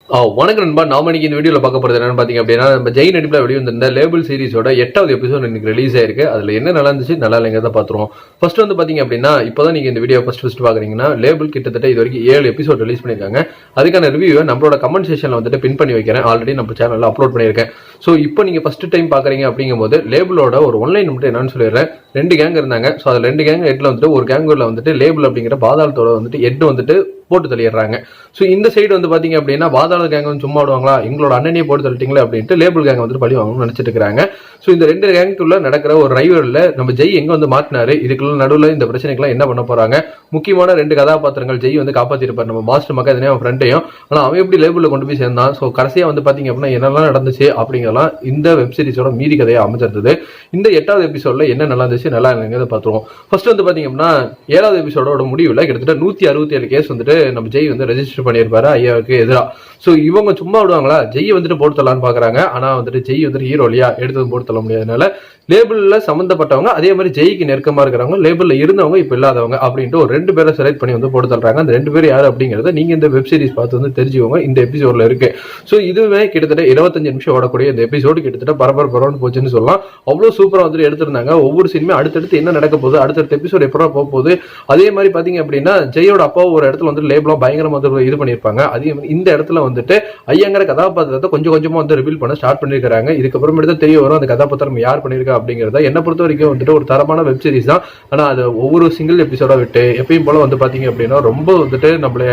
வணக்கம் நண்பா. நாம இன்னைக்கு இந்த வீடியோல பார்க்க போறது என்னன்னு பாத்தீங்க அப்படின்னா, நம்ம ஜெய் நடிப்புல வெளிவந்திருந்த லேபிள் சீரிஸோட 8வது எபிசோட் இன்னைக்கு ரிலீஸ் ஆயிருக்கு. அதுல என்ன நல்லா இருந்துச்சு நல்லா இல்லைங்கிறத பாத்துருவோம். ஃபர்ஸ்ட் வந்து பாத்தீங்க அப்படின்னா, இப்பதான் நீங்க இந்த வீடியோ ஃபர்ஸ்ட் பாக்குறீங்கன்னா, லேபிள் கிட்டத்தட்ட இது வரைக்கும் 7 எபிசோட் ரிலீஸ் பண்ணிருக்காங்க. அதுக்கான ரிவ்யூவை நம்மளோட கமெண்ட் செக்ஷன்ல வந்துட்டு பின் பண்ணி வைக்கிறேன். ஆல்ரெடி நம்ம சேனல்ல அப்லோட் பண்ணிருக்கேன். சோ இப்போ நீங்க ஃபர்ஸ்ட் டைம் பாக்குறீங்க அப்படிங்கும்போது லேபிளோட ஒரு ஒன்லைன் மட்டும் என்னன்னு சொல்லிடுறேன். 2 கேங் இருந்தாங்க. சோ அதுல 2 கேங் ஹெட்ல வந்துட்டு ஒரு கேங்குல வந்துட்டு லேபிள் அப்படிங்கிற பாதாளத்தோட வந்துட்டு ஹெட் வந்துட்டு போட்டு தள்ளிடுறாங்க. சோ இந்த சைடு வந்து பாத்தீங்க அப்படின்னா, பாதாள கேங் வந்து சும்மா விடுவாங்களா, எங்களோட அண்ணனையே போட்டு தள்ளிட்டீங்களே அப்படின்ட்டு லேபிள் கேங் வந்து பழி வாங்கணும்னு நினைச்சிட்டு இருக்காங்க. சோ இந்த 2 கேங்குக்குள்ள நடக்கிற ஒரு ரைவல்ல நம்ம ஜெய் எங்க வந்து மாட்டினாரு, இதுக்குள்ள நடுவில் இந்த பிரச்சனைக்கெல்லாம் என்ன பண்ண போறாங்க, முக்கியமான 2 கதாபாத்திரங்கள் ஜெய் வந்து காப்பாத்திருப்பாரு, நம்ம மாஸ்டர் மக்கா ஃப்ரெண்டையும். ஆனா அவன் எப்படி லேபிள்ல கொண்டு போய் சேர்ந்தான், சோ கடைசியா வந்து பாத்தீங்க அப்படின்னா என்னெல்லாம் நடந்துச்சு அப்படிங்கலாம் இந்த வெப் சீரிஸோட மீதி கதையை அமைஞ்சிருந்தது. இந்த 8வது எபிசோட்ல என்ன நல்லா இருந்துச்சு நல்லா இல்லைங்கிறத பாத்துருவோம். ஃபர்ஸ்ட் வந்து பாத்தீங்க அப்படின்னா, 7வது எபிசோடோட முடிவுல கிட்டத்தட்ட 167 கேஸ் வந்துட்டு நம்ம ஜெய் வந்து ரெஜிஸ்டர் பண்ணியிருப்பாரு ஐயாவுக்கு எதிராக. சோ இவங்க சும்மா விடுவாங்களா, ஜெய் வந்துட்டு போட்டு தரலான்னு பாக்குறாங்க. ஆனா வந்துட்டு ஜெய் வந்துட்டு ஹீரோ இல்லையா, எடுத்து போட்டு தள்ள முடியாதனால லேபிள்ல சம்பந்தப்பட்டவங்க, அதே மாதிரி ஜெய்க்கு நெருக்கமா இருக்கிறவங்க, லேபிள்ல இருந்தவங்க இப்ப இல்லாதவங்க அப்படின்ட்டு ஒரு 2 பேரை செலக்ட் பண்ணி வந்து போட்டு தள்ளுறாங்க. அந்த 2 பேர் யாரு அப்படிங்கறத நீங்க இந்த வெப் சீரிஸ் பார்த்து வந்து தெரிஞ்சுக்கோங்க. இந்த எபிசோட்ல இருக்கு. சோ இதுவே கிட்டத்தட்ட 25 நிமிஷம் ஓடக்கூடிய இந்த எபிசோடு கிட்டத்தட்ட பரபரன்னு போச்சுன்னு சொல்லலாம். அவ்வளவு சூப்பரா வந்துட்டு எடுத்திருந்தாங்க. ஒவ்வொரு சீனுமே அடுத்தடுத்து என்ன நடக்க போகுது, அடுத்தடுத்த எபிசோட் எப்படா போக போகுது. அதே மாதிரி பாத்தீங்க அப்படின்னா, ஜெயோட அப்பா ஒரு இடத்துல வந்து லேபிளா பயங்கரமா இது பண்ணிருப்பாங்க. அதே மாதிரி இந்த இடத்துல வந்துட்டு ஐயங்கிற கதாபாத்திரத்தை கொஞ்சம் கொஞ்சமா வந்து ரிவீல் பண்ண ஸ்டார்ட் பண்ணிருக்காங்க. இதுக்கப்புறமேட்டு தான் தெரிய வரும் அந்த கதாபாத்திரம் யார் பண்ணிருக்கா அப்படிங்கறத. என்ன பொறுத்த வரைக்கும் வந்துட்டு ஒரு தரமான வெப் சீரிஸ் தான். ஆனா அது ஒவ்வொரு சிங்கிள் எபிசோடா விட்டு எப்பயும் போல வந்து பாத்தீங்க அப்படின்னா ரொம்ப வந்துட்டு நம்மள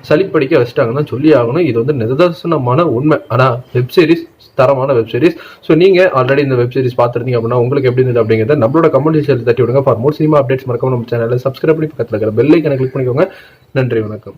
சளிப்படிக்க வச்சுட்டாங்கன்னு தான் சொல்லி ஆகணும். இது வந்து நிதர்சனமான உண்மை. ஆனா வெப் சீரிஸ் தரமான வெப் சீரிஸ். ஸோ நீங்க ஆல்ரெடி இந்த வெப் சீரிஸ் பார்த்துருந்தீங்க அப்படின்னா உங்களுக்கு எப்படி இருந்தது அப்படிங்கிறத நம்மளோட கமெண்ட் செக்ஷன்ல தட்டி விடுங்க. ஃபார் மோர் சினிமா அப்டேட்ஸ் மறக்காம நம்ம சேனலை சப்ஸ்கிரைப் பண்ணி பக்கத்தில் இருக்கிற பெல் ஐக்கனை கிளிக் பண்ணிக்கோங்க. நன்றி, வணக்கம்.